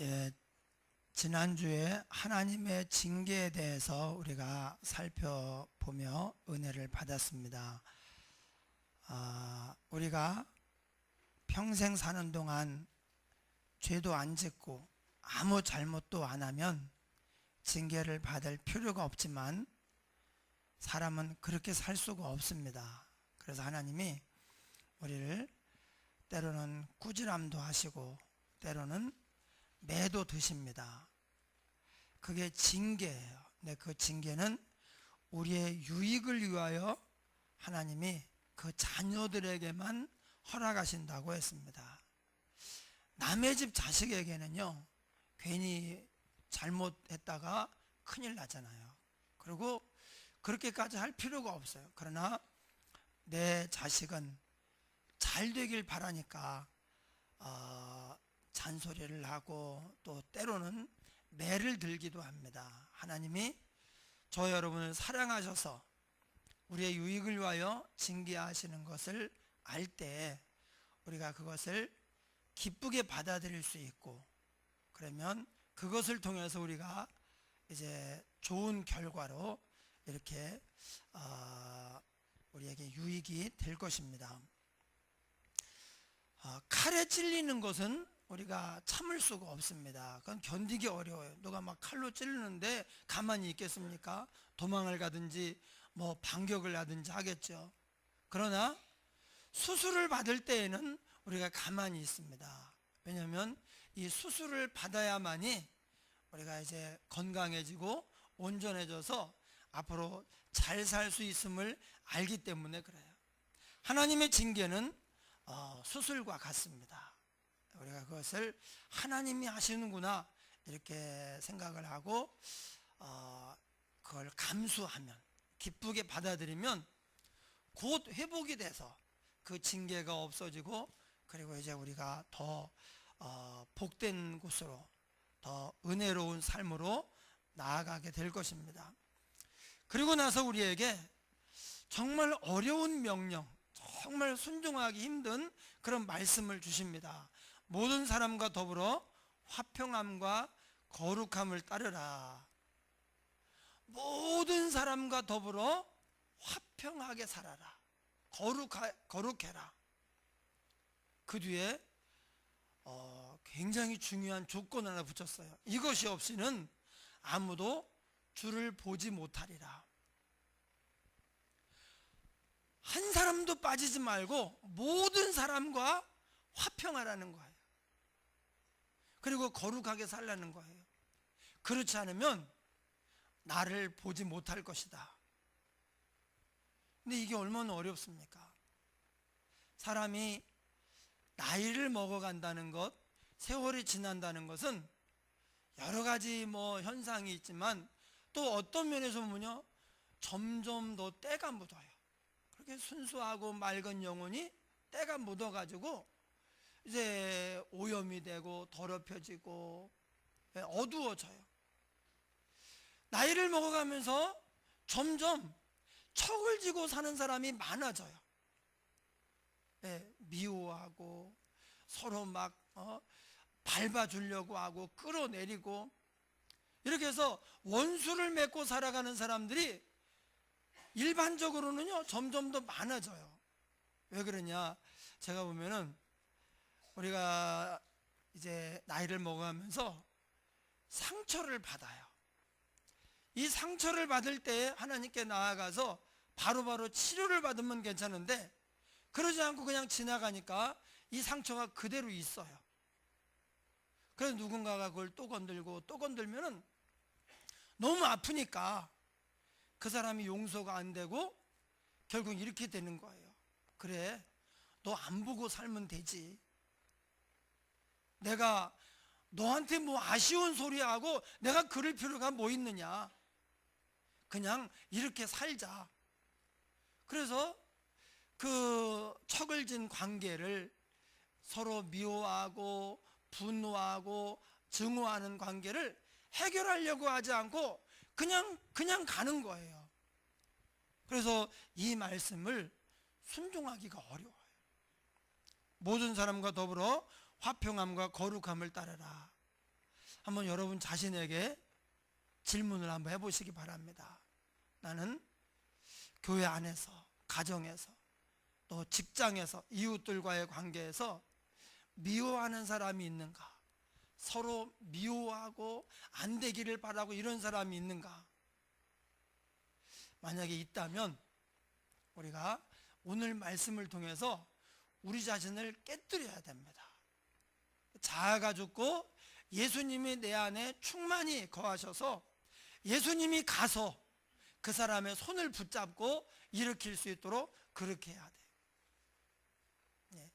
예, 지난주에 하나님의 징계에 대해서 우리가 살펴보며 은혜를 받았습니다. 우리가 평생 사는 동안 죄도 안 짓고 아무 잘못도 안 하면 징계를 받을 필요가 없지만 사람은 그렇게 살 수가 없습니다. 그래서 하나님이 우리를 때로는 꾸지람도 하시고 때로는 매도 드십니다. 그게 징계예요. 근데 그 징계는 우리의 유익을 위하여 하나님이 그 자녀들에게만 허락하신다고 했습니다. 남의 집 자식에게는요, 괜히 잘못했다가 큰일 나잖아요. 그리고 그렇게까지 할 필요가 없어요. 그러나 내 자식은 잘 되길 바라니까 잔소리를 하고 또 때로는 매를 들기도 합니다. 하나님이 저 여러분을 사랑하셔서 우리의 유익을 위하여 징계하시는 것을 알 때 우리가 그것을 기쁘게 받아들일 수 있고, 그러면 그것을 통해서 우리가 이제 좋은 결과로 이렇게 우리에게 유익이 될 것입니다. 칼에 찔리는 것은 우리가 참을 수가 없습니다. 그건 견디기 어려워요. 누가 막 칼로 찌르는데 가만히 있겠습니까? 도망을 가든지 뭐 반격을 하든지 하겠죠. 그러나 수술을 받을 때에는 우리가 가만히 있습니다. 왜냐하면 이 수술을 받아야만이 우리가 이제 건강해지고 온전해져서 앞으로 잘 살 수 있음을 알기 때문에 그래요. 하나님의 징계는 수술과 같습니다. 우리가 그것을 하나님이 하시는구나 이렇게 생각을 하고 그걸 감수하면, 기쁘게 받아들이면 곧 회복이 돼서 그 징계가 없어지고, 그리고 이제 우리가 더 복된 곳으로, 더 은혜로운 삶으로 나아가게 될 것입니다. 그리고 나서 우리에게 정말 어려운 명령, 정말 순종하기 힘든 그런 말씀을 주십니다. 모든 사람과 더불어 화평함과 거룩함을 따르라. 모든 사람과 더불어 화평하게 살아라. 거룩해라. 그 뒤에 굉장히 중요한 조건 하나 붙였어요. 이것이 없이는 아무도 주를 보지 못하리라. 한 사람도 빠지지 말고 모든 사람과 화평하라는 거예요. 그리고 거룩하게 살라는 거예요. 그렇지 않으면 나를 보지 못할 것이다. 근데 이게 얼마나 어렵습니까? 사람이 나이를 먹어간다는 것, 세월이 지난다는 것은 여러 가지 뭐 현상이 있지만 또 어떤 면에서 보면요, 점점 더 때가 묻어요. 그렇게 순수하고 맑은 영혼이 때가 묻어가지고 이제 오염이 되고 더럽혀지고 어두워져요. 나이를 먹어가면서 점점 척을 지고 사는 사람이 많아져요. 미워하고 서로 막 밟아주려고 하고 끌어내리고, 이렇게 해서 원수를 맺고 살아가는 사람들이 일반적으로는요 점점 더 많아져요. 왜 그러냐, 제가 보면은 우리가 이제 나이를 먹어가면서 상처를 받아요. 이 상처를 받을 때 하나님께 나아가서 바로바로 치료를 받으면 괜찮은데, 그러지 않고 그냥 지나가니까 이 상처가 그대로 있어요. 그래서 누군가가 그걸 또 건들고 또 건들면은 너무 아프니까 그 사람이 용서가 안 되고 결국 이렇게 되는 거예요. 그래, 너 안 보고 살면 되지. 내가 너한테 뭐 아쉬운 소리 하고 내가 그럴 필요가 뭐 있느냐. 그냥 이렇게 살자. 그래서 그 척을 진 관계를, 서로 미워하고 분노하고 증오하는 관계를 해결하려고 하지 않고 그냥 가는 거예요. 그래서 이 말씀을 순종하기가 어려워요. 모든 사람과 더불어 화평함과 거룩함을 따르라. 한번 여러분 자신에게 질문을 한번 해보시기 바랍니다. 나는 교회 안에서, 가정에서, 또 직장에서, 이웃들과의 관계에서 미워하는 사람이 있는가? 서로 미워하고 안 되기를 바라고 이런 사람이 있는가? 만약에 있다면 우리가 오늘 말씀을 통해서 우리 자신을 깨뜨려야 됩니다. 자아가 죽고 예수님이 내 안에 충만히 거하셔서 예수님이 가서 그 사람의 손을 붙잡고 일으킬 수 있도록 그렇게 해야 돼요.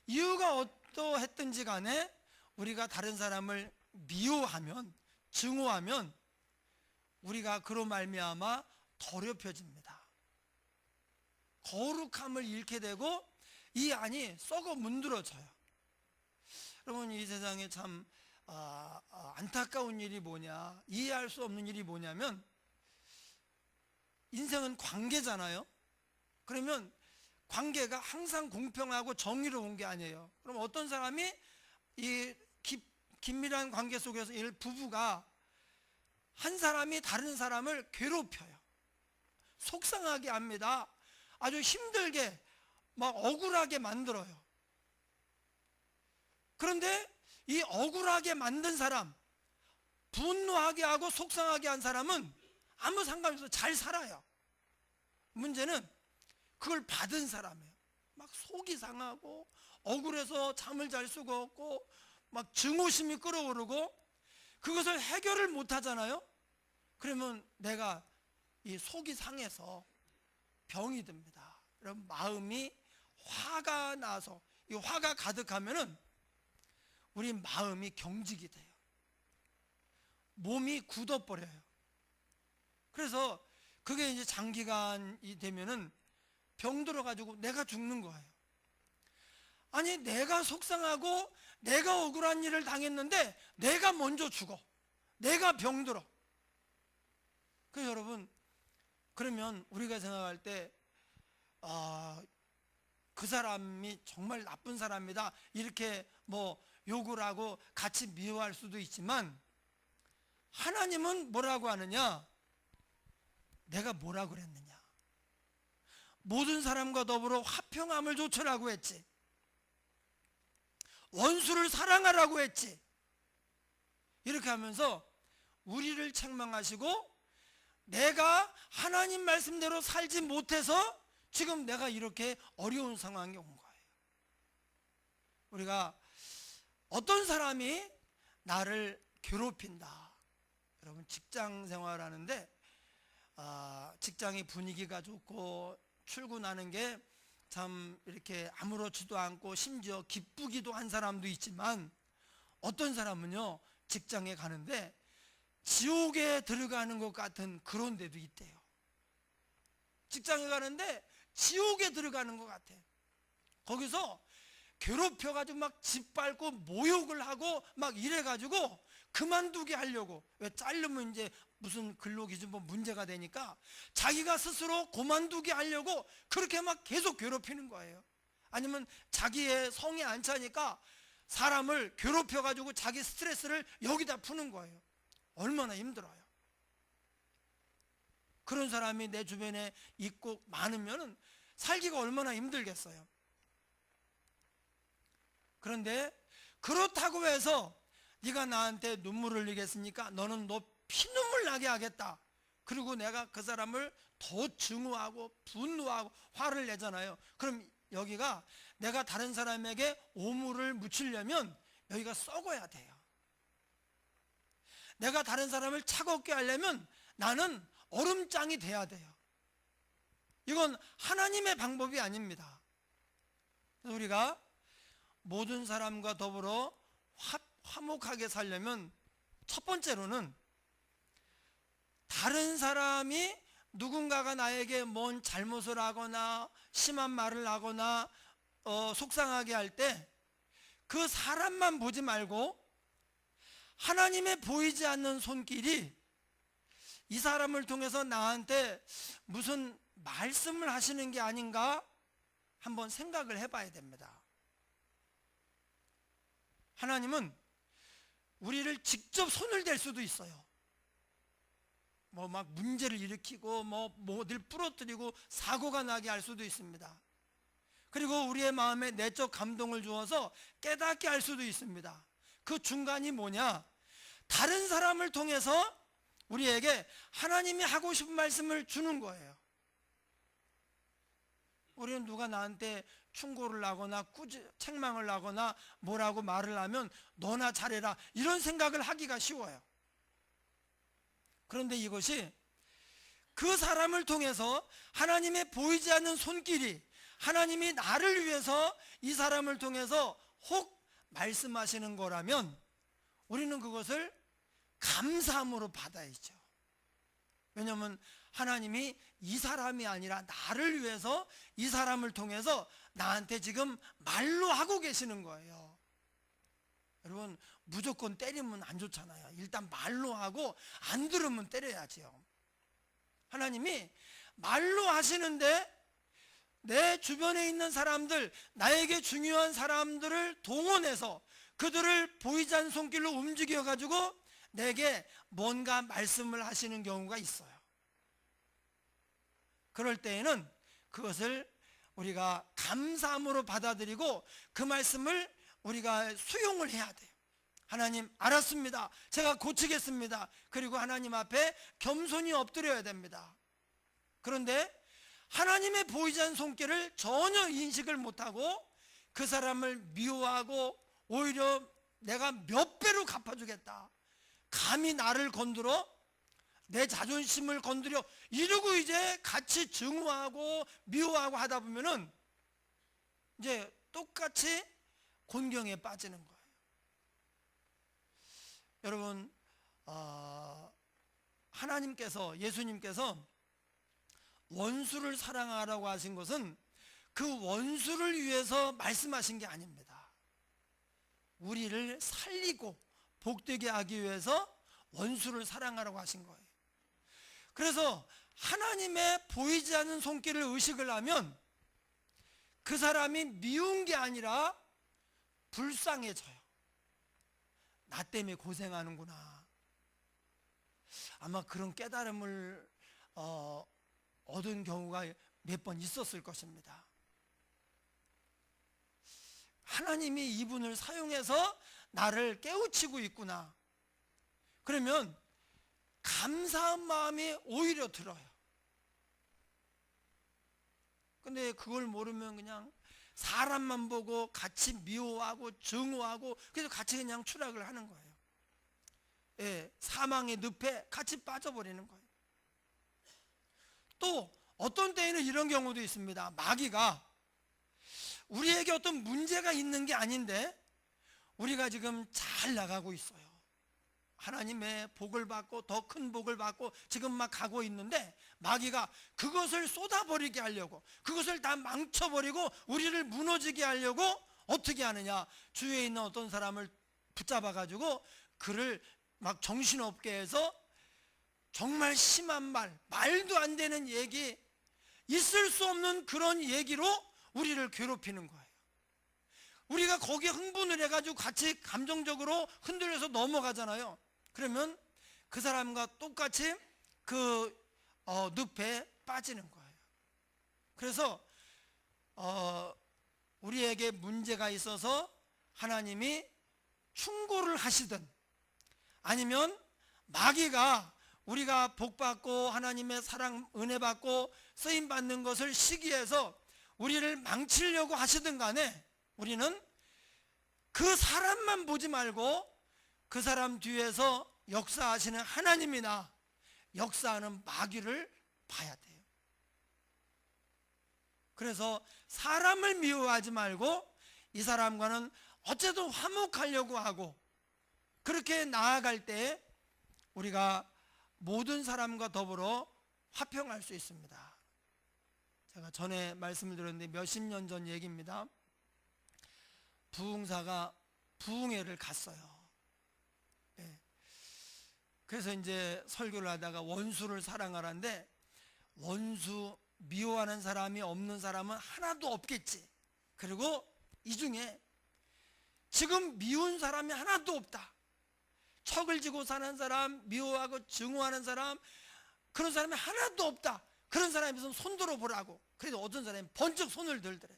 이유가 어떠했든지 간에 우리가 다른 사람을 미워하면, 증오하면 우리가 그로 말미암아 더럽혀집니다. 거룩함을 잃게 되고 이 안이 썩어 문드러져요. 여러분, 이 세상에 참 안타까운 일이 뭐냐, 이해할 수 없는 일이 뭐냐면, 인생은 관계잖아요. 그러면 관계가 항상 공평하고 정의로운 게 아니에요. 그럼 어떤 사람이 이 긴밀한 관계 속에서 부부가 한 사람이 다른 사람을 괴롭혀요. 속상하게 합니다. 아주 힘들게 막 억울하게 만들어요. 그런데 이 억울하게 만든 사람, 분노하게 하고 속상하게 한 사람은 아무 상관없어 잘 살아요. 문제는 그걸 받은 사람이에요. 막 속이 상하고 억울해서 잠을 잘 수가 없고 막 증오심이 끓어오르고 그것을 해결을 못 하잖아요. 그러면 내가 이 속이 상해서 병이 듭니다. 그럼 마음이 화가 나서, 이 화가 가득하면은 우리 마음이 경직이 돼요. 몸이 굳어버려요. 그래서 그게 이제 장기간이 되면은 병 들어가지고 내가 죽는 거예요. 아니, 내가 속상하고 내가 억울한 일을 당했는데 내가 먼저 죽어. 내가 병들어. 그래서 여러분, 그러면 우리가 생각할 때 그 사람이 정말 나쁜 사람이다 이렇게 뭐 욕을 하고 같이 미워할 수도 있지만, 하나님은 뭐라고 하느냐? 내가 뭐라고 그랬느냐? 모든 사람과 더불어 화평함을 조철하고 했지. 원수를 사랑하라고 했지. 이렇게 하면서 우리를 책망하시고 내가 하나님 말씀대로 살지 못해서 지금 내가 이렇게 어려운 상황에 온 거예요. 우리가 어떤 사람이 나를 괴롭힌다. 여러분, 직장 생활하는데 직장의 분위기가 좋고 출근하는 게 참 이렇게 아무렇지도 않고 심지어 기쁘기도 한 사람도 있지만, 어떤 사람은요 직장에 가는데 지옥에 들어가는 것 같은 그런 데도 있대요. 직장에 가는데 지옥에 들어가는 것 같아. 거기서 괴롭혀가지고 막 짓밟고 모욕을 하고 막 이래가지고 그만두게 하려고. 왜? 자르면 이제 무슨 근로기준법 문제가 되니까 자기가 스스로 그만두게 하려고 그렇게 막 계속 괴롭히는 거예요. 아니면 자기의 성에 안 차니까 사람을 괴롭혀가지고 자기 스트레스를 여기다 푸는 거예요. 얼마나 힘들어요. 그런 사람이 내 주변에 있고 많으면 살기가 얼마나 힘들겠어요. 그런데 그렇다고 해서 네가 나한테 눈물을 흘리겠습니까? 너는 너 피눈물 나게 하겠다. 그리고 내가 그 사람을 더 증오하고 분노하고 화를 내잖아요. 그럼 여기가 내가 다른 사람에게 오물을 묻히려면 여기가 썩어야 돼요. 내가 다른 사람을 차갑게 하려면 나는 얼음장이 돼야 돼요. 이건 하나님의 방법이 아닙니다. 그래서 우리가 모든 사람과 더불어 화목하게 살려면 첫 번째로는 다른 사람이 누군가가 나에게 뭔 잘못을 하거나 심한 말을 하거나 속상하게 할 때 그 사람만 보지 말고 하나님의 보이지 않는 손길이 이 사람을 통해서 나한테 무슨 말씀을 하시는 게 아닌가 한번 생각을 해봐야 됩니다. 하나님은 우리를 직접 손을 댈 수도 있어요. 뭐 막 문제를 일으키고 뭐들 부러뜨리고 사고가 나게 할 수도 있습니다. 그리고 우리의 마음에 내적 감동을 주어서 깨닫게 할 수도 있습니다. 그 중간이 뭐냐? 다른 사람을 통해서 우리에게 하나님이 하고 싶은 말씀을 주는 거예요. 우리는 누가 나한테 충고를 하거나 책망을 하거나 뭐라고 말을 하면 너나 잘해라 이런 생각을 하기가 쉬워요. 그런데 이것이 그 사람을 통해서 하나님의 보이지 않는 손길이 하나님이 나를 위해서 이 사람을 통해서 혹 말씀하시는 거라면 우리는 그것을 감사함으로 받아야죠. 왜냐하면 하나님이 이 사람이 아니라 나를 위해서 이 사람을 통해서 나한테 지금 말로 하고 계시는 거예요. 여러분, 무조건 때리면 안 좋잖아요. 일단 말로 하고 안 들으면 때려야지요. 하나님이 말로 하시는데 내 주변에 있는 사람들, 나에게 중요한 사람들을 동원해서 그들을 보이지 않는 손길로 움직여 가지고 내게 뭔가 말씀을 하시는 경우가 있어요. 그럴 때에는 그것을 우리가 감사함으로 받아들이고 그 말씀을 우리가 수용을 해야 돼요. 하나님, 알았습니다. 제가 고치겠습니다. 그리고 하나님 앞에 겸손히 엎드려야 됩니다. 그런데 하나님의 보이지 않는 손길을 전혀 인식을 못하고 그 사람을 미워하고 오히려 내가 몇 배로 갚아주겠다, 감히 나를 건드려 내 자존심을 건드려 이러고 이제 같이 증오하고 미워하고 하다 보면은 이제 똑같이 곤경에 빠지는 거예요. 여러분, 하나님께서, 예수님께서 원수를 사랑하라고 하신 것은 그 원수를 위해서 말씀하신 게 아닙니다. 우리를 살리고 복되게 하기 위해서 원수를 사랑하라고 하신 거예요. 그래서 하나님의 보이지 않는 손길을 의식을 하면 그 사람이 미운 게 아니라 불쌍해져요. 나 때문에 고생하는구나. 아마 그런 깨달음을 얻은 경우가 몇 번 있었을 것입니다. 하나님이 이분을 사용해서 나를 깨우치고 있구나. 그러면 감사한 마음이 오히려 들어요. 근데 그걸 모르면 그냥 사람만 보고 같이 미워하고 증오하고 그래서 같이 그냥 추락을 하는 거예요. 예, 사망의 늪에 같이 빠져버리는 거예요. 또 어떤 때에는 이런 경우도 있습니다. 마귀가 우리에게 어떤 문제가 있는 게 아닌데 우리가 지금 잘 나가고 있어요. 하나님의 복을 받고 더 큰 복을 받고 지금 막 가고 있는데 마귀가 그것을 쏟아버리게 하려고, 그것을 다 망쳐버리고 우리를 무너지게 하려고 어떻게 하느냐, 주위에 있는 어떤 사람을 붙잡아 가지고 그를 막 정신없게 해서 정말 심한 말도 안 되는 얘기, 있을 수 없는 그런 얘기로 우리를 괴롭히는 거예요. 우리가 거기에 흥분을 해가지고 같이 감정적으로 흔들려서 넘어가잖아요. 그러면 그 사람과 똑같이 그 늪에 빠지는 거예요. 그래서 우리에게 문제가 있어서 하나님이 충고를 하시든 아니면 마귀가 우리가 복받고 하나님의 사랑 은혜 받고 쓰임 받는 것을 시기해서 우리를 망치려고 하시든 간에 우리는 그 사람만 보지 말고 그 사람 뒤에서 역사하시는 하나님이나 역사하는 마귀를 봐야 돼요. 그래서 사람을 미워하지 말고 이 사람과는 어쨌든 화목하려고 하고 그렇게 나아갈 때 우리가 모든 사람과 더불어 화평할 수 있습니다. 제가 전에 말씀을 드렸는데 몇십 년 전 얘기입니다. 부흥사가 부흥회를 갔어요. 네. 그래서 이제 설교를 하다가 원수를 사랑하라는데 원수 미워하는 사람이 없는 사람은 하나도 없겠지. 그리고 이 중에 지금 미운 사람이 하나도 없다. 척을 지고 사는 사람, 미워하고 증오하는 사람, 그런 사람이 하나도 없다. 그런 사람이 있으면 손 들어보라고. 그래도 어떤 사람이 번쩍 손을 들더래.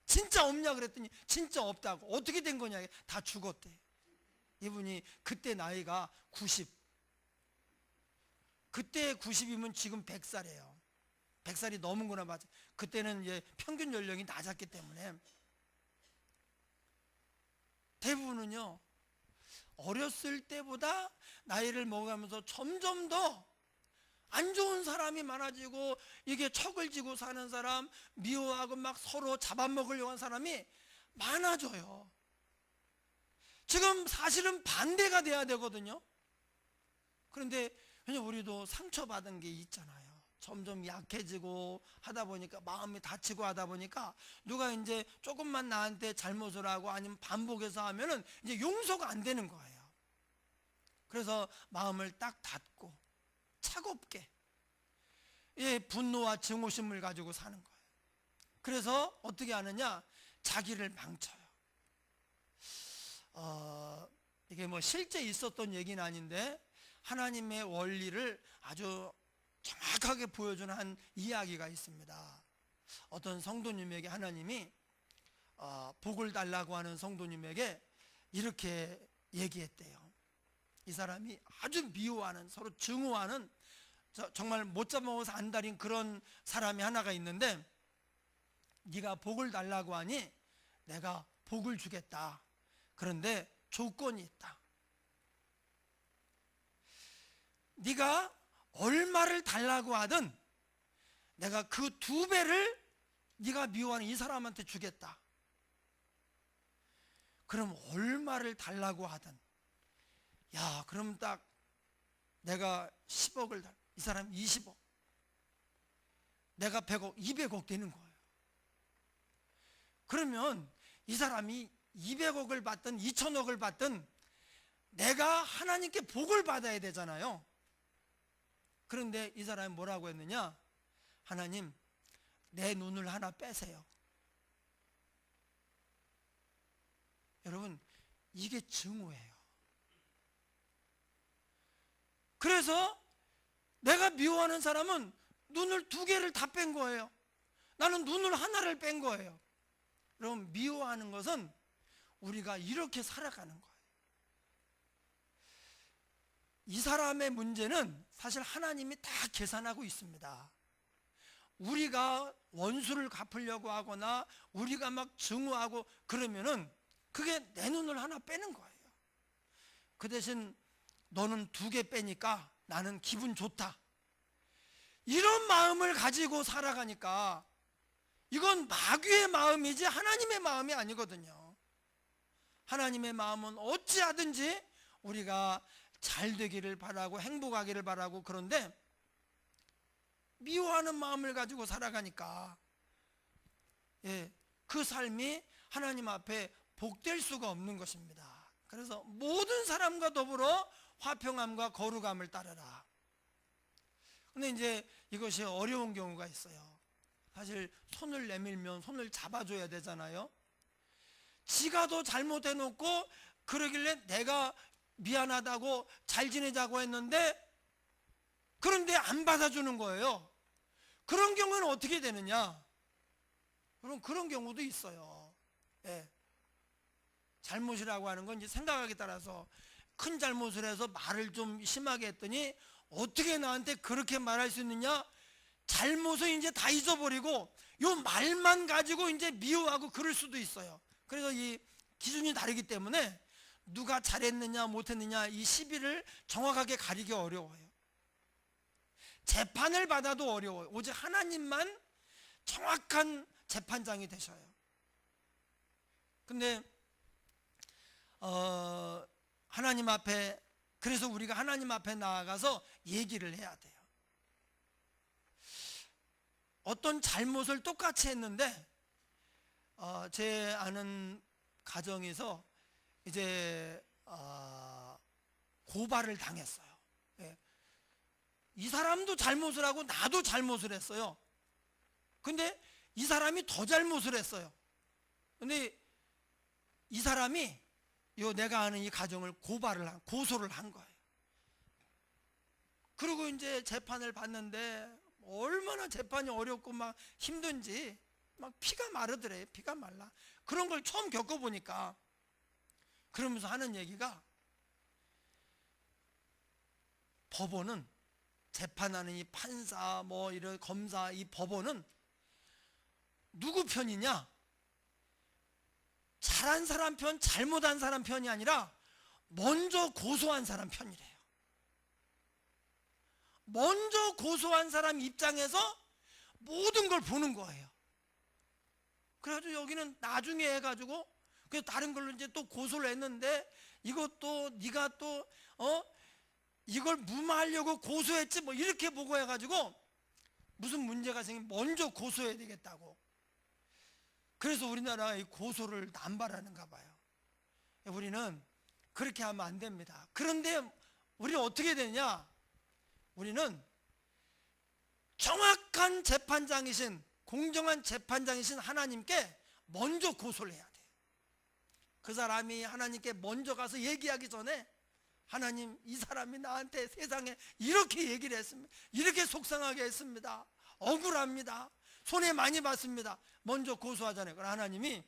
진짜 없냐 그랬더니 진짜 없다고. 어떻게 된 거냐, 다 죽었대. 이분이 그때 나이가 90. 그때 90이면 지금 100살이에요 100살이 넘은구나. 맞아. 그때는 이제 평균 연령이 낮았기 때문에. 대부분은요, 어렸을 때보다 나이를 먹어가면서 점점 더 안 좋은 사람이 많아지고, 이게 척을 지고 사는 사람, 미워하고 막 서로 잡아먹으려고 하는 사람이 많아져요. 지금 사실은 반대가 돼야 되거든요. 그런데 왜냐면 우리도 상처받은 게 있잖아요. 점점 약해지고 하다 보니까, 마음이 다치고 하다 보니까, 누가 이제 조금만 나한테 잘못을 하고 아니면 반복해서 하면은 이제 용서가 안 되는 거예요. 그래서 마음을 딱 닫고 차갑게, 분노와 증오심을 가지고 사는 거예요. 그래서 어떻게 하느냐, 자기를 망쳐요. 이게 뭐 실제 있었던 얘기는 아닌데, 하나님의 원리를 아주 정확하게 보여주는 한 이야기가 있습니다. 어떤 성도님에게 하나님이 복을 달라고 하는 성도님에게 이렇게 얘기했대요. 이 사람이 아주 미워하는, 서로 증오하는, 정말 못 잡아먹어서 안달인 그런 사람이 하나가 있는데, 네가 복을 달라고 하니 내가 복을 주겠다. 그런데 조건이 있다. 네가 얼마를 달라고 하든 내가 그 2배를 네가 미워하는 이 사람한테 주겠다. 그럼 얼마를 달라고 하든, 야, 그럼 딱 내가 10억을 달, 이 사람 20억, 내가 100억, 200억 되는 거예요. 그러면 이 사람이 200억을 받든 2천억을 받든 내가 하나님께 복을 받아야 되잖아요. 그런데 이 사람이 뭐라고 했느냐, 하나님, 내 눈을 하나 빼세요. 여러분, 이게 증오예요. 그래서 내가 미워하는 사람은 눈을 2개를 다 뺀 거예요. 나는 눈을 하나를 뺀 거예요. 여러분, 미워하는 것은 우리가 이렇게 살아가는 거예요. 이 사람의 문제는 사실 하나님이 다 계산하고 있습니다. 우리가 원수를 갚으려고 하거나 우리가 막 증오하고 그러면은 그게 내 눈을 하나 빼는 거예요. 그 대신 너는 2개 빼니까 나는 기분 좋다. 이런 마음을 가지고 살아가니까 이건 마귀의 마음이지 하나님의 마음이 아니거든요. 하나님의 마음은 어찌하든지 우리가 잘 되기를 바라고 행복하기를 바라고, 그런데 미워하는 마음을 가지고 살아가니까 그 삶이 하나님 앞에 복될 수가 없는 것입니다. 그래서 모든 사람과 더불어 화평함과 거룩함을 따르라. 근데 이제 이것이 어려운 경우가 있어요. 사실 손을 내밀면 손을 잡아줘야 되잖아요. 지가 더 잘못해놓고 그러길래 내가 미안하다고 잘 지내자고 했는데, 그런데 안 받아주는 거예요. 그런 경우는 어떻게 되느냐, 그럼 그런 경우도 있어요. 잘못이라고 하는 건 이제 생각하기에 따라서, 큰 잘못을 해서 말을 좀 심하게 했더니 어떻게 나한테 그렇게 말할 수 있느냐, 잘못을 이제 다 잊어버리고 요 말만 가지고 이제 미워하고 그럴 수도 있어요. 그래서 이 기준이 다르기 때문에 누가 잘했느냐 못했느냐 이 시비를 정확하게 가리기 어려워요. 재판을 받아도 어려워요. 오직 하나님만 정확한 재판장이 되셔요. 근데 하나님 앞에, 그래서 우리가 하나님 앞에 나아가서 얘기를 해야 돼요. 어떤 잘못을 똑같이 했는데 제 아는 가정에서 이제 고발을 당했어요. 이 사람도 잘못을 하고 나도 잘못을 했어요. 근데 이 사람이 더 잘못을 했어요. 근데 이 사람이 내가 아는 이 가정을 고소를 한 거예요. 그리고 이제 재판을 받는데 얼마나 재판이 어렵고 막 힘든지 막 피가 마르더래. 피가 말라. 그런 걸 처음 겪어보니까 그러면서 하는 얘기가, 법원은, 재판하는 이 판사 뭐 이런 검사, 이 법원은 누구 편이냐? 잘한 사람 편, 잘못한 사람 편이 아니라 먼저 고소한 사람 편이래요. 먼저 고소한 사람 입장에서 모든 걸 보는 거예요. 그래가지고 여기는 나중에 해가지고 그래서 다른 걸로 이제 또 고소를 했는데, 이것도 네가 또 이걸 무마하려고 고소했지 뭐 이렇게 보고 해가지고 무슨 문제가 생기면 먼저 고소해야 되겠다고. 그래서 우리나라가 이 고소를 남발하는가 봐요. 우리는 그렇게 하면 안 됩니다. 그런데 우리는 어떻게 되냐? 우리는 정확한 재판장이신, 공정한 재판장이신 하나님께 먼저 고소를 해야 돼요. 그 사람이 하나님께 먼저 가서 얘기하기 전에, 하나님, 이 사람이 나한테 세상에 이렇게 얘기를 했습니다. 이렇게 속상하게 했습니다. 억울합니다. 손해 많이 봤습니다. 먼저 고소하잖아요. 그럼 하나님이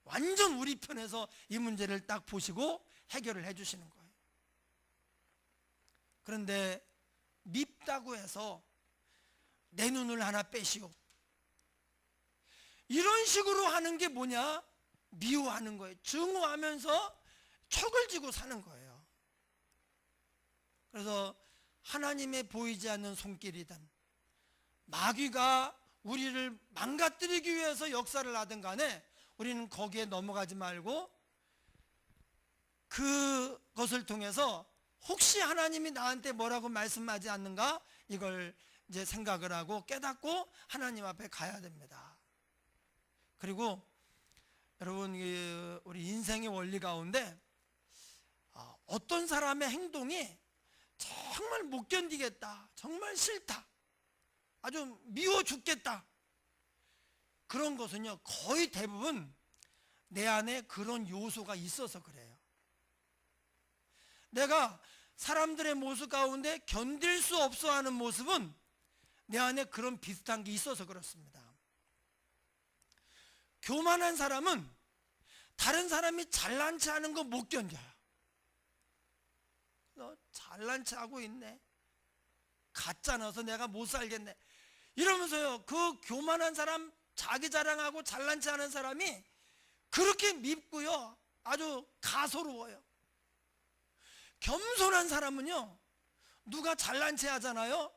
완전 우리 편에서 이 문제를 딱 보시고 해결을 해주시는 거예요. 그런데 밉다고 해서 내 눈을 하나 빼시오, 이런 식으로 하는 게 뭐냐? 미워하는 거예요. 증오하면서 척을 지고 사는 거예요. 그래서 하나님의 보이지 않는 손길이든 마귀가 우리를 망가뜨리기 위해서 역사를 하든 간에 우리는 거기에 넘어가지 말고, 그것을 통해서 혹시 하나님이 나한테 뭐라고 말씀하지 않는가, 이걸 이제 생각을 하고 깨닫고 하나님 앞에 가야 됩니다. 그리고 여러분, 우리 인생의 원리 가운데 어떤 사람의 행동이 정말 못 견디겠다, 정말 싫다, 아주 미워 죽겠다, 그런 것은요 거의 대부분 내 안에 그런 요소가 있어서 그래요. 내가 사람들의 모습 가운데 견딜 수 없어 하는 모습은 내 안에 그런 비슷한 게 있어서 그렇습니다. 교만한 사람은 다른 사람이 잘난 체 하는 거 못 견뎌요. 너 잘난 체 하고 있네, 가짜 나서 내가 못 살겠네, 이러면서요 그 교만한 사람, 자기 자랑하고 잘난 체 하는 사람이 그렇게 밉고요 아주 가소로워요. 겸손한 사람은요, 누가 잘난 체 하잖아요,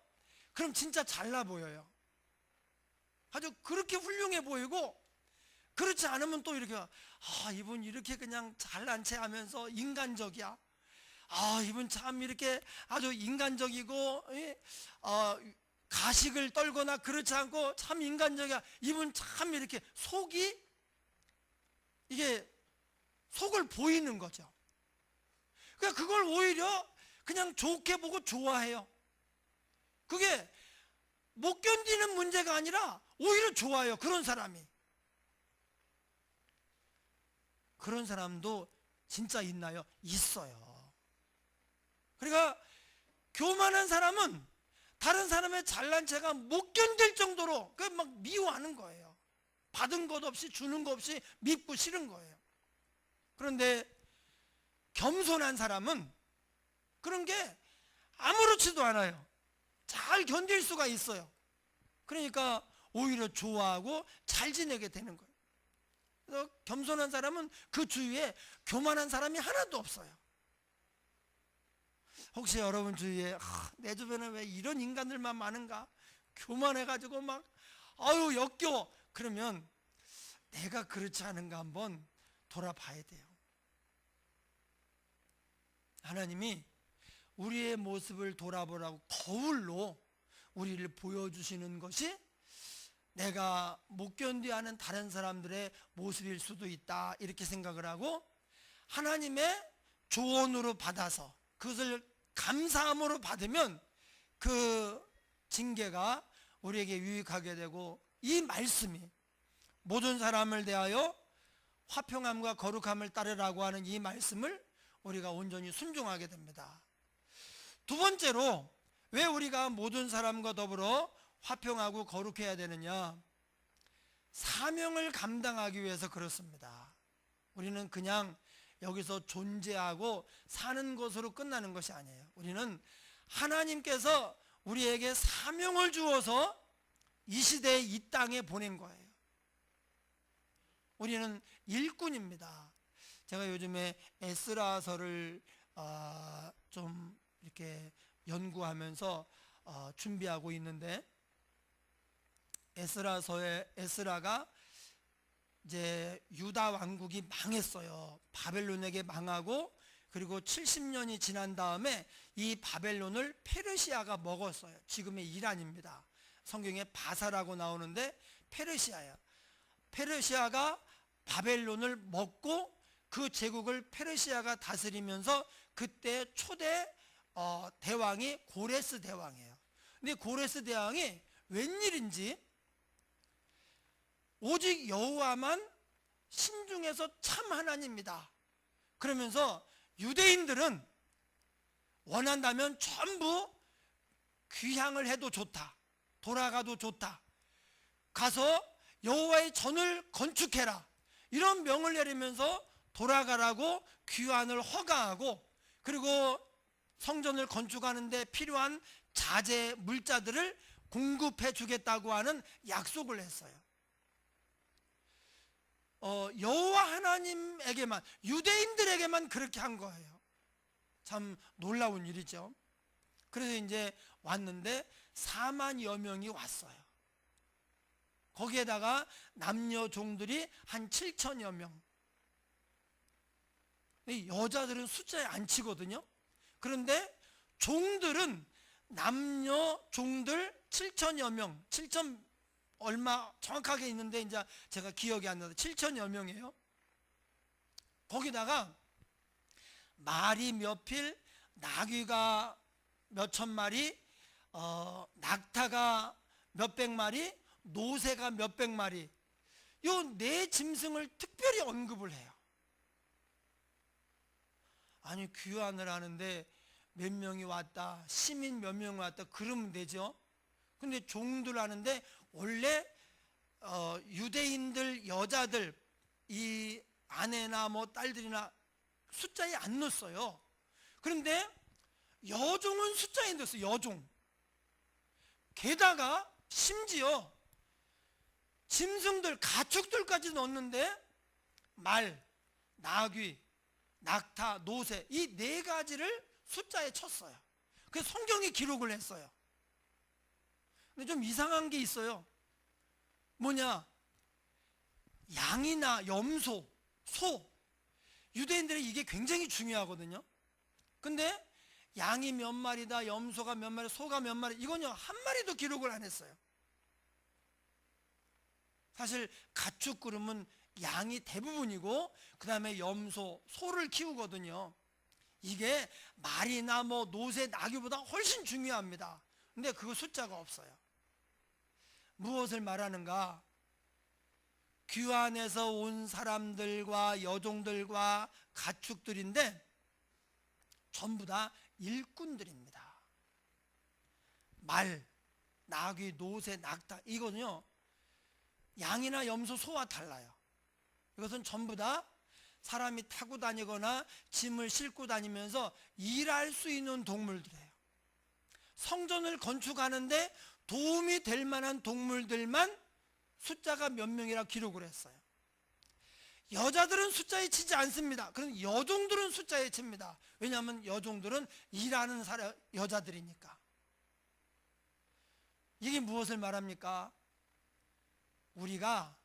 그럼 진짜 잘나 보여요. 아주 그렇게 훌륭해 보이고, 그렇지 않으면 또 이렇게, 이분 이렇게 그냥 잘난 체 하면서 인간적이야, 이분 참 이렇게 아주 인간적이고 가식을 떨거나 그렇지 않고 참 인간적이야, 이분 참 이렇게 속이, 이게 속을 보이는 거죠. 그러니까 그걸 오히려 그냥 좋게 보고 좋아해요. 그게 못 견디는 문제가 아니라 오히려 좋아요. 그런 사람이. 그런 사람도 진짜 있나요? 있어요. 그러니까 교만한 사람은 다른 사람의 잘난 체가 못 견딜 정도로 막 미워하는 거예요. 받은 것 없이, 주는 것 없이 밉고 싫은 거예요. 그런데 겸손한 사람은 그런 게 아무렇지도 않아요. 잘 견딜 수가 있어요. 그러니까 오히려 좋아하고 잘 지내게 되는 거예요. 그래서 겸손한 사람은 그 주위에 교만한 사람이 하나도 없어요. 혹시 여러분 주위에 내 주변에 왜 이런 인간들만 많은가, 교만해가지고 막 역겨워, 그러면 내가 그렇지 않은가 한번 돌아봐야 돼요. 하나님이 우리의 모습을 돌아보라고 거울로 우리를 보여주시는 것이 내가 못 견디하는 다른 사람들의 모습일 수도 있다, 이렇게 생각을 하고 하나님의 조언으로 받아서 그것을 감사함으로 받으면 그 징계가 우리에게 유익하게 되고, 이 말씀이 모든 사람을 대하여 화평함과 거룩함을 따르라고 하는 이 말씀을 우리가 온전히 순종하게 됩니다. 두 번째로 왜 우리가 모든 사람과 더불어 화평하고 거룩해야 되느냐? 사명을 감당하기 위해서 그렇습니다. 우리는 그냥 여기서 존재하고 사는 것으로 끝나는 것이 아니에요. 우리는 하나님께서 우리에게 사명을 주어서 이 시대에 이 땅에 보낸 거예요. 우리는 일꾼입니다. 제가 요즘에 에스라서를 좀 이렇게 연구하면서 준비하고 있는데, 에스라가 이제 유다 왕국이 망했어요. 바벨론에게 망하고, 그리고 70년이 지난 다음에 이 바벨론을 페르시아가 먹었어요. 지금의 이란입니다. 성경에 바사라고 나오는데 페르시아예요. 페르시아가 바벨론을 먹고 그 제국을 페르시아가 다스리면서 그때 초대 대왕이 고레스 대왕이에요. 근데 고레스 대왕이 웬일인지 오직 여호와만 신중해서 참 하나님이다 그러면서 유대인들은 원한다면 전부 귀향을 해도 좋다, 돌아가도 좋다, 가서 여호와의 전을 건축해라, 이런 명을 내리면서 돌아가라고 귀환을 허가하고, 그리고 성전을 건축하는데 필요한 자재 물자들을 공급해 주겠다고 하는 약속을 했어요. 여호와 하나님에게만, 유대인들에게만 그렇게 한 거예요. 참 놀라운 일이죠. 그래서 이제 왔는데 4만여 명이 왔어요. 거기에다가 남녀 종들이 한 7천여 명. 여자들은 숫자에 안 치거든요. 그런데 종들은 남녀 종들 7천여 명, 7천 얼마 정확하게 있는데 이제 제가 기억이 안 나서 7천여 명이에요. 거기다가 말이 몇 필, 나귀가 몇천 마리, 낙타가 몇백 마리, 노새가 몇백 마리, 요 네 짐승을 특별히 언급을 해요. 아니, 귀환을 하는데 몇 명이 왔다, 시민 몇 명 왔다 그러면 되죠. 근데 종들 하는데 원래 유대인들 여자들, 이 아내나 뭐 딸들이나 숫자에 안 넣었어요. 그런데 여종은 숫자에 넣었어요. 여종. 게다가 심지어 짐승들, 가축들까지 넣었는데 말, 나귀, 낙타, 노새, 이 네 가지를 숫자에 쳤어요. 그래서 성경이 기록을 했어요. 근데 좀 이상한 게 있어요. 뭐냐? 양이나 염소, 소, 유대인들이 이게 굉장히 중요하거든요. 근데 양이 몇 마리다, 염소가 몇 마리, 소가 몇 마리, 이건요 한 마리도 기록을 안 했어요. 사실 가축 그룹은 양이 대부분이고 그 다음에 염소, 소를 키우거든요. 이게 말이나 뭐 노새, 나귀보다 훨씬 중요합니다. 근데 그거 숫자가 없어요. 무엇을 말하는가? 귀환에서 온 사람들과 여종들과 가축들인데 전부 다 일꾼들입니다. 말, 나귀, 노새, 낙타, 이거는요 양이나 염소, 소와 달라요. 이것은 전부 다 사람이 타고 다니거나 짐을 싣고 다니면서 일할 수 있는 동물들이에요. 성전을 건축하는데 도움이 될 만한 동물들만 숫자가 몇 명이라 기록을 했어요. 여자들은 숫자에 치지 않습니다. 그럼 여종들은 숫자에 칩니다. 왜냐하면 여종들은 일하는 여자들이니까. 이게 무엇을 말합니까? 우리가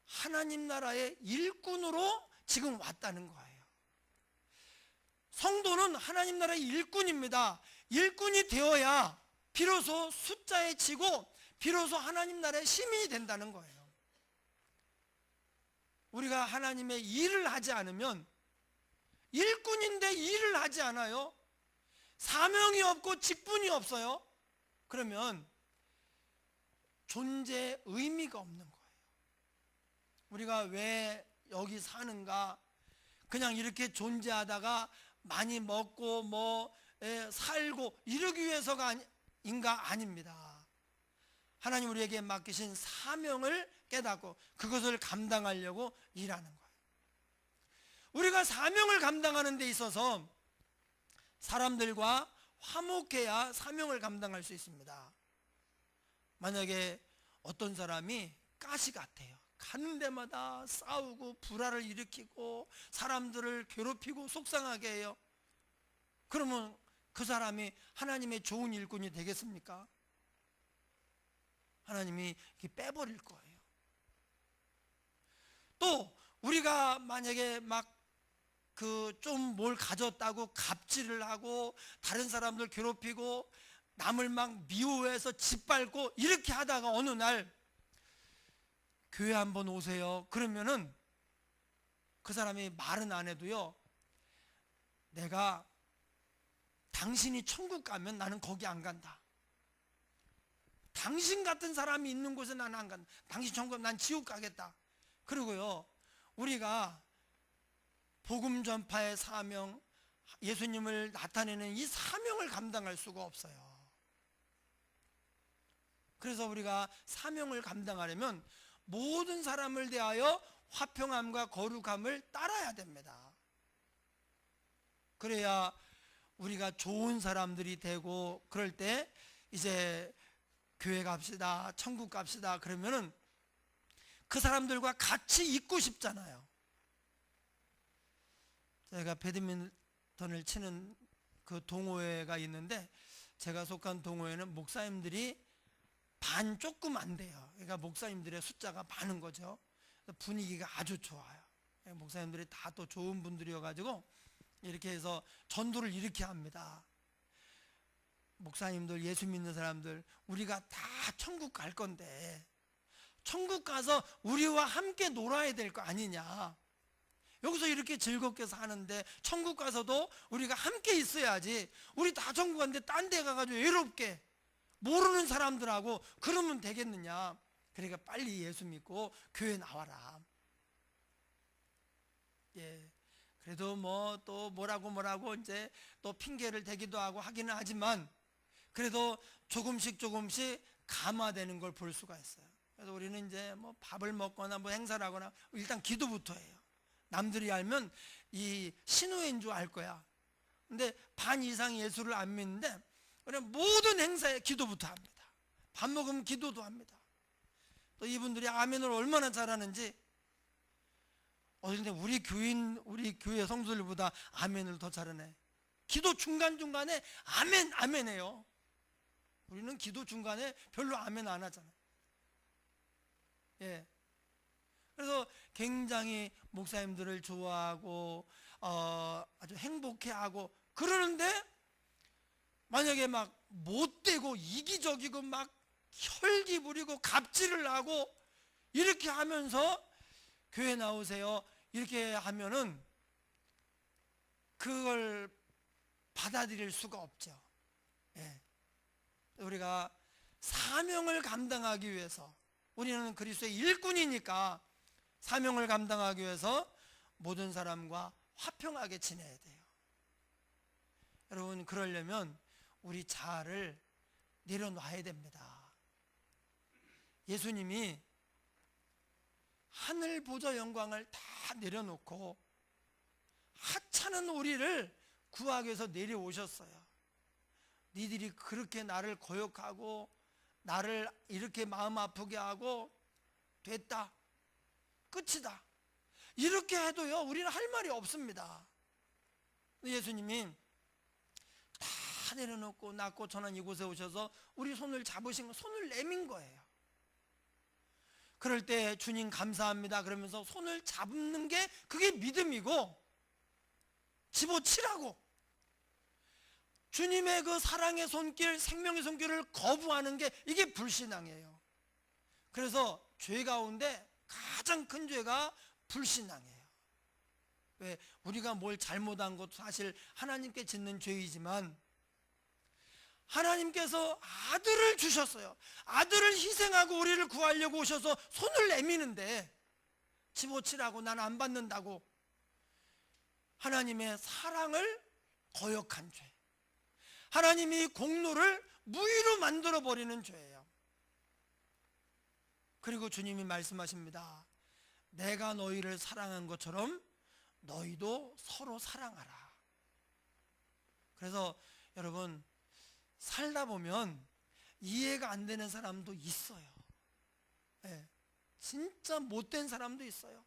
하나님 나라의 일꾼으로 지금 왔다는 거예요. 성도는 하나님 나라의 일꾼입니다. 일꾼이 되어야 비로소 숫자에 치고 비로소 하나님 나라의 시민이 된다는 거예요. 우리가 하나님의 일을 하지 않으면, 일꾼인데 일을 하지 않아요, 사명이 없고 직분이 없어요, 그러면 존재의 의미가 없는 거예요. 우리가 왜 여기 사는가? 그냥 이렇게 존재하다가 많이 먹고 살고 이러기 위해서가 인가? 아닙니다. 하나님 우리에게 맡기신 사명을 깨닫고 그것을 감당하려고 일하는 거예요. 우리가 사명을 감당하는 데 있어서 사람들과 화목해야 사명을 감당할 수 있습니다. 만약에 어떤 사람이 가시 같아요. 가는 데마다 싸우고 불화를 일으키고 사람들을 괴롭히고 속상하게 해요. 그러면 그 사람이 하나님의 좋은 일꾼이 되겠습니까? 하나님이 빼버릴 거예요. 또 우리가 만약에 좀 뭘 가졌다고 갑질을 하고 다른 사람들 괴롭히고 남을 미워해서 짓밟고 이렇게 하다가 어느 날 교회 한번 오세요. 그러면은 그 사람이 말은 안 해도요, 내가 당신이 천국 가면 나는 거기 안 간다. 당신 같은 사람이 있는 곳에 나는 안 간다. 당신 천국 가면 난 지옥 가겠다. 그리고요, 우리가 복음 전파의 사명, 예수님을 나타내는 이 사명을 감당할 수가 없어요. 그래서 우리가 사명을 감당하려면 모든 사람을 대하여 화평함과 거룩함을 따라야 됩니다. 그래야 우리가 좋은 사람들이 되고, 그럴 때 이제 교회 갑시다, 천국 갑시다 그러면은 그 사람들과 같이 있고 싶잖아요. 제가 배드민턴을 치는 그 동호회가 있는데, 제가 속한 동호회는 목사님들이 반 조금 안 돼요. 그러니까 목사님들의 숫자가 많은 거죠. 분위기가 아주 좋아요. 목사님들이 다 또 좋은 분들이어가지고 이렇게 해서 전도를 이렇게 합니다. 목사님들, 예수 믿는 사람들, 우리가 다 천국 갈 건데 천국 가서 우리와 함께 놀아야 될 거 아니냐. 여기서 이렇게 즐겁게 사는데 천국 가서도 우리가 함께 있어야지. 우리 다 천국 갔는데 딴 데 가가지고 외롭게 모르는 사람들하고 그러면 되겠느냐. 그러니까 빨리 예수 믿고 교회 나와라. 예. 그래도 또 뭐라고 이제 또 핑계를 대기도 하고 하기는 하지만 그래도 조금씩 감화되는 걸 볼 수가 있어요. 그래서 우리는 이제 밥을 먹거나 행사를 하거나 일단 기도부터 해요. 남들이 알면 이 신우인 줄 알 거야. 근데 반 이상 예수를 안 믿는데 그냥 모든 행사에 기도부터 합니다. 밥 먹으면 기도도 합니다. 또 이분들이 아멘을 얼마나 잘하는지, 근데 우리 교회 성도들보다 아멘을 더 잘하네. 기도 중간중간에 아멘 해요. 우리는 기도 중간에 별로 아멘 안 하잖아요. 예. 그래서 굉장히 목사님들을 좋아하고 아주 행복해하고 그러는데, 만약에 못되고 이기적이고 혈기 부리고 갑질을 하고 이렇게 하면서 교회 나오세요 이렇게 하면은 그걸 받아들일 수가 없죠. 예. 우리가 사명을 감당하기 위해서, 우리는 그리스도의 일꾼이니까 사명을 감당하기 위해서 모든 사람과 화평하게 지내야 돼요. 여러분, 그러려면 우리 자아를 내려놔야 됩니다. 예수님이 하늘 보좌 영광을 다 내려놓고 하찮은 우리를 구하기 위해서 내려오셨어요. 니들이 그렇게 나를 거역하고 나를 이렇게 마음 아프게 하고 됐다, 끝이다, 이렇게 해도요 우리는 할 말이 없습니다. 예수님이 다 내려놓고 낮고 천한 이곳에 오셔서 우리 손을 잡으신 거, 손을 내민 거예요. 그럴 때 주님 감사합니다 그러면서 손을 잡는 게 그게 믿음이고, 집어치라고 주님의 그 사랑의 손길, 생명의 손길을 거부하는 게 이게 불신앙이에요. 그래서 죄 가운데 가장 큰 죄가 불신앙이에요. 왜? 우리가 뭘 잘못한 것도 사실 하나님께 짓는 죄이지만 하나님께서 아들을 주셨어요. 아들을 희생하고 우리를 구하려고 오셔서 손을 내미는데 집어치라고 난 안 받는다고 하나님의 사랑을 거역한 죄, 하나님이 공로를 무의로 만들어버리는 죄예요. 그리고 주님이 말씀하십니다. 내가 너희를 사랑한 것처럼 너희도 서로 사랑하라. 그래서 여러분, 살다 보면 이해가 안 되는 사람도 있어요. 네, 진짜 못된 사람도 있어요.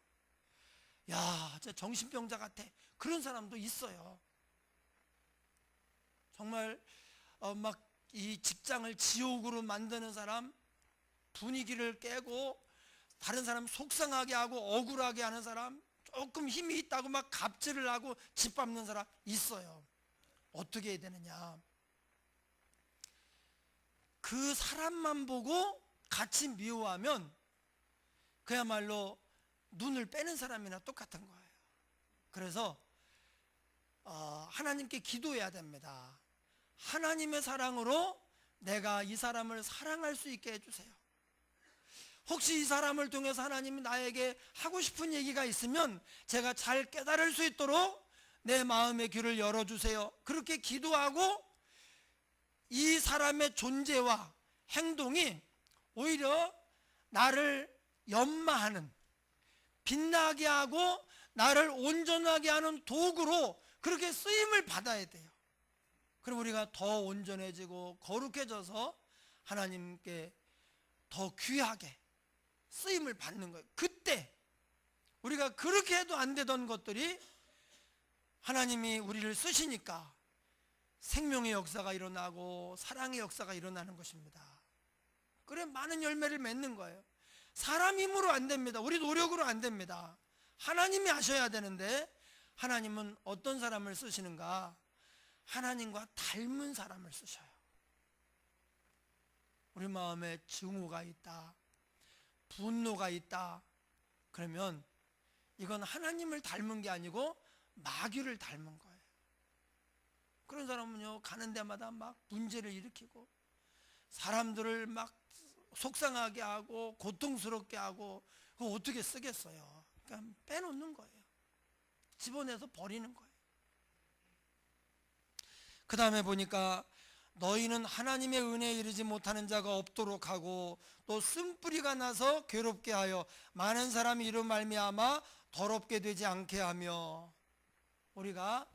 야, 진짜 정신병자 같아, 그런 사람도 있어요. 정말 막 이 직장을 지옥으로 만드는 사람, 분위기를 깨고 다른 사람 속상하게 하고 억울하게 하는 사람, 조금 힘이 있다고 막 갑질을 하고 짓밟는 사람 있어요. 어떻게 해야 되느냐? 그 사람만 보고 같이 미워하면 그야말로 눈을 빼는 사람이나 똑같은 거예요. 그래서 하나님께 기도해야 됩니다. 하나님의 사랑으로 내가 이 사람을 사랑할 수 있게 해주세요. 혹시 이 사람을 통해서 하나님이 나에게 하고 싶은 얘기가 있으면 제가 잘 깨달을 수 있도록 내 마음의 귀를 열어주세요. 그렇게 기도하고 이 사람의 존재와 행동이 오히려 나를 연마하는, 빛나게 하고 나를 온전하게 하는 도구로 그렇게 쓰임을 받아야 돼요. 그럼 우리가 더 온전해지고 거룩해져서 하나님께 더 귀하게 쓰임을 받는 거예요. 그때 우리가 그렇게 해도 안 되던 것들이 하나님이 우리를 쓰시니까 생명의 역사가 일어나고 사랑의 역사가 일어나는 것입니다. 그래 많은 열매를 맺는 거예요. 사람 힘으로 안 됩니다. 우리 노력으로 안 됩니다. 하나님이 하셔야 되는데, 하나님은 어떤 사람을 쓰시는가? 하나님과 닮은 사람을 쓰셔요. 우리 마음에 증오가 있다, 분노가 있다, 그러면 이건 하나님을 닮은 게 아니고 마귀를 닮은 거예요. 그런 사람은요, 가는 데마다 막 문제를 일으키고 사람들을 막 속상하게 하고 고통스럽게 하고, 그거 어떻게 쓰겠어요? 그러니까 빼놓는 거예요. 집어내서 버리는 거예요. 그 다음에 보니까 너희는 하나님의 은혜에 이르지 못하는 자가 없도록 하고 또 쓴뿌리가 나서 괴롭게 하여 많은 사람이 이로 말미암아 더럽게 되지 않게 하며, 우리가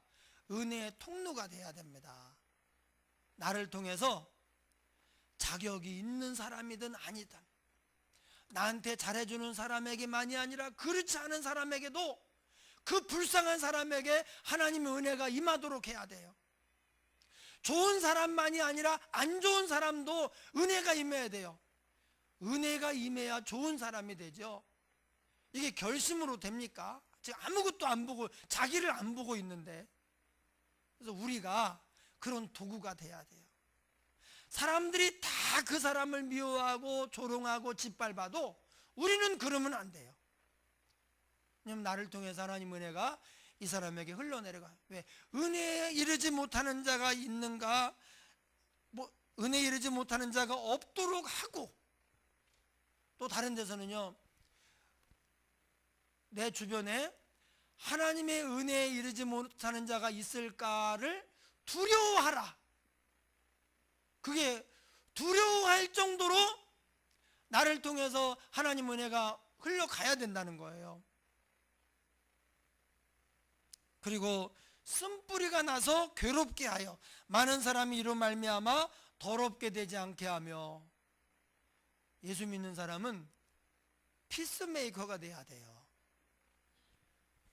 은혜의 통로가 돼야 됩니다. 나를 통해서 자격이 있는 사람이든 아니든, 나한테 잘해주는 사람에게만이 아니라 그렇지 않은 사람에게도, 그 불쌍한 사람에게 하나님의 은혜가 임하도록 해야 돼요. 좋은 사람만이 아니라 안 좋은 사람도 은혜가 임해야 돼요. 은혜가 임해야 좋은 사람이 되죠. 이게 결심으로 됩니까? 지금 아무것도 안 보고 자기를 안 보고 있는데. 그래서 우리가 그런 도구가 돼야 돼요. 사람들이 다 그 사람을 미워하고 조롱하고 짓밟아도 우리는 그러면 안 돼요. 왜냐하면 나를 통해서 하나님 은혜가 이 사람에게 흘러내려가요. 왜? 은혜에 이르지 못하는 자가 있는가? 은혜에 이르지 못하는 자가 없도록 하고, 또 다른 데서는요, 내 주변에 하나님의 은혜에 이르지 못하는 자가 있을까를 두려워하라. 그게 두려워할 정도로 나를 통해서 하나님 은혜가 흘러가야 된다는 거예요. 그리고 쓴뿌리가 나서 괴롭게 하여 많은 사람이 이로 말미암아 더럽게 되지 않게 하며, 예수 믿는 사람은 피스메이커가 돼야 돼요.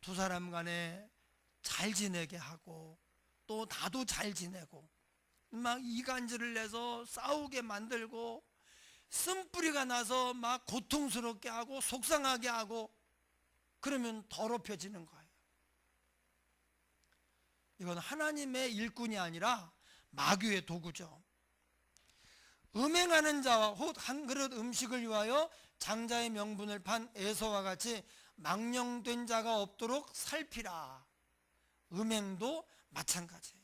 두 사람 간에 잘 지내게 하고 또 나도 잘 지내고, 막 이간질을 내서 싸우게 만들고 쓴뿌리가 나서 막 고통스럽게 하고 속상하게 하고, 그러면 더럽혀지는 거예요. 이건 하나님의 일꾼이 아니라 마귀의 도구죠. 음행하는 자와 혹 한 그릇 음식을 위하여 장자의 명분을 판 에서와 같이 망령된 자가 없도록 살피라. 음행도 마찬가지예요.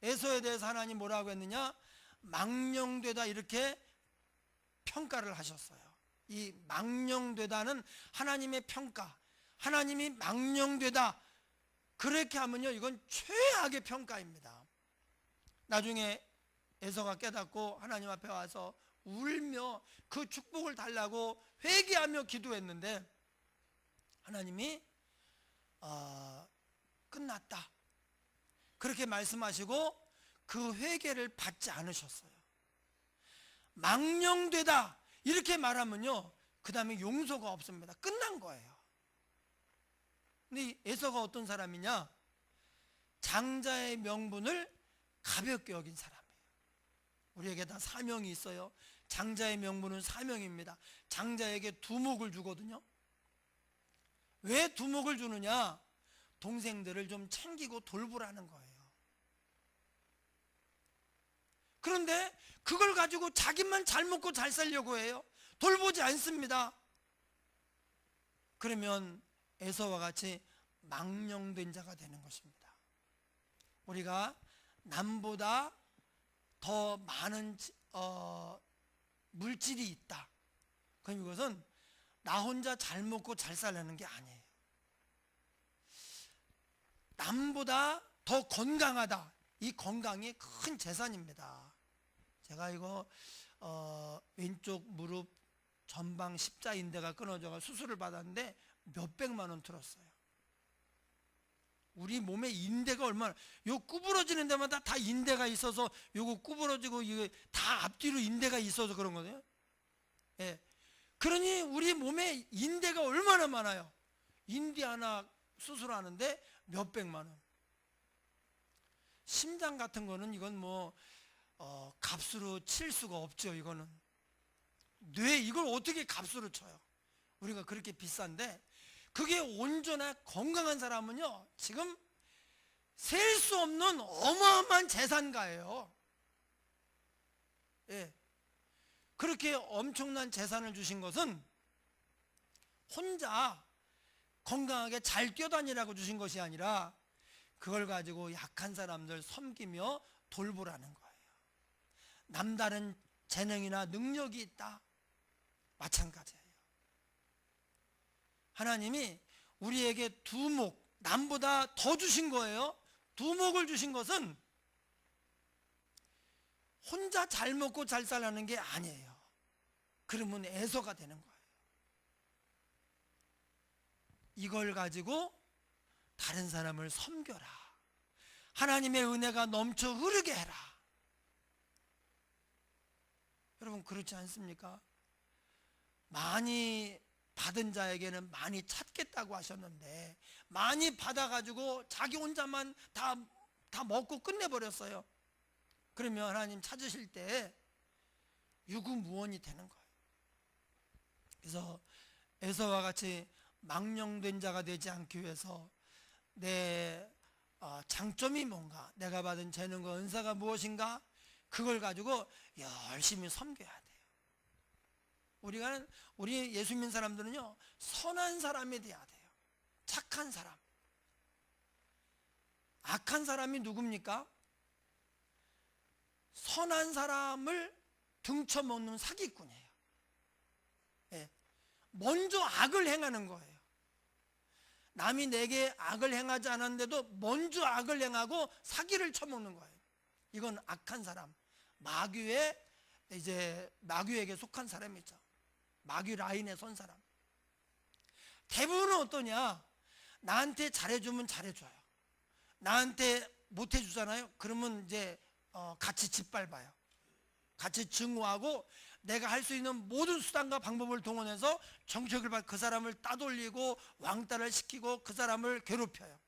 에서에 대해서 하나님 뭐라고 했느냐? 망령되다, 이렇게 평가를 하셨어요. 이 망령되다는 하나님의 평가, 하나님이 망령되다 그렇게 하면요, 이건 최악의 평가입니다. 나중에 에서가 깨닫고 하나님 앞에 와서 울며 그 축복을 달라고 회개하며 기도했는데 하나님이 끝났다 그렇게 말씀하시고 그 회개를 받지 않으셨어요. 망령되다 이렇게 말하면요, 그 다음에 용서가 없습니다. 끝난 거예요. 근데 에서가 어떤 사람이냐? 장자의 명분을 가볍게 여긴 사람이에요. 우리에게 다 사명이 있어요. 장자의 명분은 사명입니다. 장자에게 두목을 주거든요. 왜 두목을 주느냐? 동생들을 좀 챙기고 돌보라는 거예요. 그런데 그걸 가지고 자기만 잘 먹고 잘 살려고 해요. 돌보지 않습니다. 그러면 에서와 같이 망령된 자가 되는 것입니다. 우리가 남보다 더 많은 물질이 있다. 그럼 이것은 나 혼자 잘 먹고 잘 살라는 게 아니에요. 남보다 더 건강하다. 이 건강이 큰 재산입니다. 제가 이거 왼쪽 무릎 전방 십자인대가 끊어져서 수술을 받았는데 몇백만 원 들었어요. 우리 몸에 인대가 얼마나, 요 구부러지는 데마다 다 인대가 있어서 요거 구부러지고 이거 다 앞뒤로 인대가 있어서 그런 거예요. 예. 그러니 우리 몸에 인대가 얼마나 많아요. 인대 하나 수술하는데 몇백만 원. 심장 같은 거는 이건 뭐 값으로 칠 수가 없죠. 이거는 뇌, 이걸 어떻게 값으로 쳐요. 우리가 그렇게 비싼데 그게 온전한 건강한 사람은요, 지금 셀 수 없는 어마어마한 재산가예요. 예. 그렇게 엄청난 재산을 주신 것은 혼자 건강하게 잘 뛰어다니라고 주신 것이 아니라 그걸 가지고 약한 사람들 섬기며 돌보라는 거예요. 남다른 재능이나 능력이 있다. 마찬가지예요. 하나님이 우리에게 두목, 남보다 더 주신 거예요. 두목을 주신 것은 혼자 잘 먹고 잘 살라는 게 아니에요. 그러면 애서가 되는 거예요. 이걸 가지고 다른 사람을 섬겨라. 하나님의 은혜가 넘쳐 흐르게 해라. 여러분 그렇지 않습니까? 많이 받은 자에게는 많이 찾겠다고 하셨는데 많이 받아가지고 자기 혼자만 다 먹고 끝내버렸어요. 그러면 하나님 찾으실 때 유구무원이 되는 거예요. 그래서 에서와 같이 망령된 자가 되지 않기 위해서 내 장점이 뭔가, 내가 받은 재능과 은사가 무엇인가, 그걸 가지고 열심히 섬겨야 돼요. 우리 예수 믿는 사람들은요, 선한 사람이 돼야 돼요. 착한 사람. 악한 사람이 누굽니까? 선한 사람을 등쳐먹는 사기꾼이에요. 예. 먼저 악을 행하는 거예요. 남이 내게 악을 행하지 않았는데도 먼저 악을 행하고 사기를 쳐먹는 거예요. 이건 악한 사람, 마귀에게 속한 사람이죠. 마귀 라인에 선 사람. 대부분은 어떠냐? 나한테 잘해주면 잘해줘요. 나한테 못해주잖아요. 그러면 이제 같이 짓밟아요. 같이 증오하고 내가 할 수 있는 모든 수단과 방법을 동원해서 정책을 받고 그 사람을 따돌리고 왕따를 시키고 그 사람을 괴롭혀요.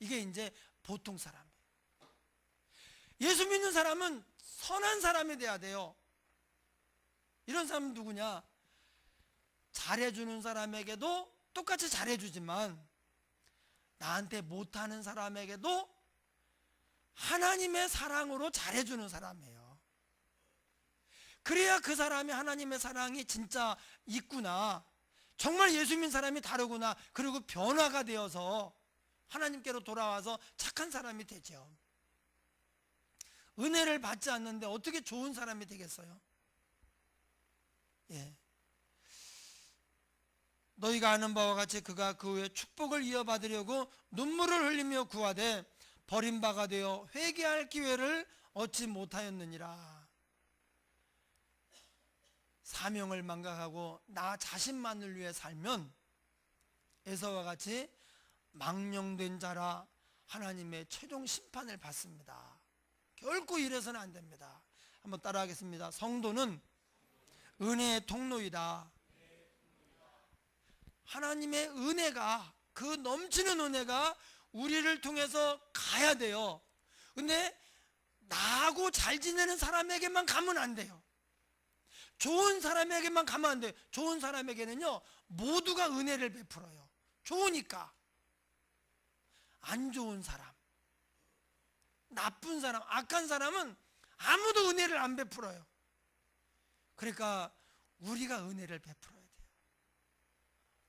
이게 이제 보통 사람이에요. 예수 믿는 사람은 선한 사람이 돼야 돼요. 이런 사람은 누구냐? 잘해주는 사람에게도 똑같이 잘해주지만 나한테 못하는 사람에게도 하나님의 사랑으로 잘해주는 사람이에요. 그래야 그 사람이 하나님의 사랑이 진짜 있구나, 정말 예수 믿는 사람이 다르구나, 그리고 변화가 되어서 하나님께로 돌아와서 착한 사람이 되죠. 은혜를 받지 않는데 어떻게 좋은 사람이 되겠어요? 예. 너희가 아는 바와 같이 그가 그 후에 축복을 이어받으려고 눈물을 흘리며 구하되 버림바가 되어 회개할 기회를 얻지 못하였느니라. 사명을 망각하고 나 자신만을 위해 살면 에서와 같이 망령된 자라 하나님의 최종 심판을 받습니다. 결코 이래서는 안 됩니다. 한번 따라하겠습니다. 성도는 은혜의 통로이다. 하나님의 은혜가, 그 넘치는 은혜가 우리를 통해서 가야 돼요. 근데 나하고 잘 지내는 사람에게만 가면 안 돼요. 좋은 사람에게만 가면 안 돼요. 좋은 사람에게는요 모두가 은혜를 베풀어요. 좋으니까. 안 좋은 사람, 나쁜 사람, 악한 사람은 아무도 은혜를 안 베풀어요. 그러니까 우리가 은혜를 베풀어야 돼요.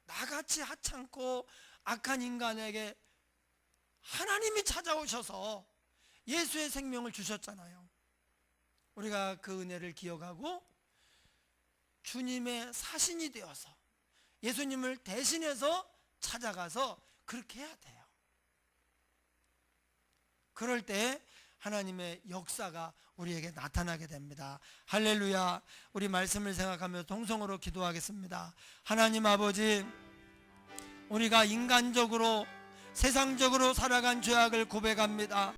나같이 하찮고 악한 인간에게 하나님이 찾아오셔서 예수의 생명을 주셨잖아요. 우리가 그 은혜를 기억하고 주님의 사신이 되어서 예수님을 대신해서 찾아가서 그렇게 해야 돼요. 그럴 때 하나님의 역사가 우리에게 나타나게 됩니다. 할렐루야. 우리 말씀을 생각하며 동성으로 기도하겠습니다. 하나님 아버지, 우리가 인간적으로 세상적으로 살아간 죄악을 고백합니다.